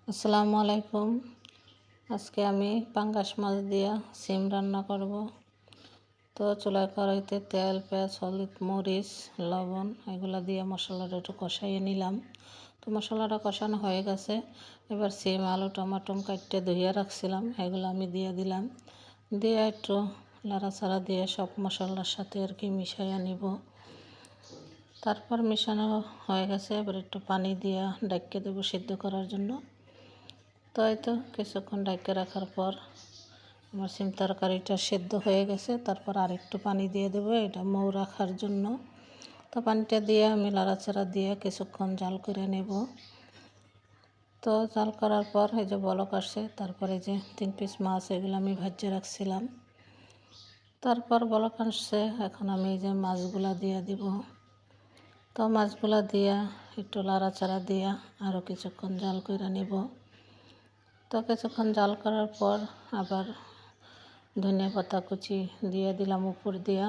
আসসালামু আলাইকুম। আজকে আমি পাঙ্গাস মাছ দিয়া সিম রান্না করব। তো চুলায় কড়াইতে তেল, পেঁয়াজ, হলুদ, মরিচ, লবণ এগুলো দিয়ে মশলাটা একটু কষাইয়ে নিলাম। তো মশলাটা কষানো হয়ে গেছে। এবার সিম, আলু, টমাটো কাটতে ধুয়ে রাখছিলাম, এগুলো আমি দিয়ে দিলাম। দিয়ে একটু নাড়াচাড়া দিয়ে সব মশলার সাথে মিশাইয়া নিব। তারপর মিশানো হয়ে গেছে। এবার একটু পানি দিয়ে ঢেকে দেবো সিদ্ধ করার জন্য। তো এই তো কিছুক্ষণ ঢেকে রাখার পর আমার সিম তরকারিটা সেদ্ধ হয়ে গেছে। তারপর আরেকটু পানি দিয়ে দেবো, এটা মৌ রাখার জন্য। তো পানিটা দিয়ে আমি নাড়াচাড়া দিয়ে কিছুক্ষণ জাল করে নেব। তো জাল করার পর এই যে বলক আসছে, তারপরে যে 3 পিস মাছ এগুলো আমি ভেজে রাখছিলাম। তারপর বলক আসছে, এখন আমি এই যে মাছগুলা দিয়ে দিব। তো মাছগুলা দিয়া একটু নাড়াচাড়া দিয়া আরও কিছুক্ষণ জাল করে নেব। তো কিছুক্ষণ জাল করার পর আবার ধনিয়া পাতা কুচি দিয়ে দিলাম উপর দিয়া।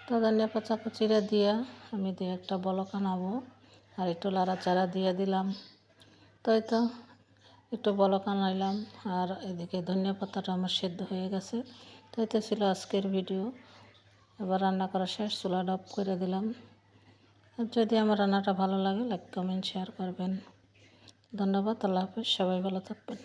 তো ধনিয়া পাতা কুচিটা দিয়া আমি দিয়ে একটা বলক আনাবো আর একটু নাড়াচাড়া দিয়ে দিলাম। তো এই তো একটু বলক আনাইলাম আর এদিকে ধনিয়া পাতাটা আমার সেদ্ধ হয়ে গেছে। তো এটা ছিল আজকের ভিডিও। এবার রান্না করা শেষ, চুলাটা অফ করে দিলাম। আর যদি আমার রান্নাটা ভালো লাগে লাইক, কমেন্ট, শেয়ার করবেন। ধন্যবাদ। আল্লাহ হাফেজ। সবাই ভালো থাকবেন।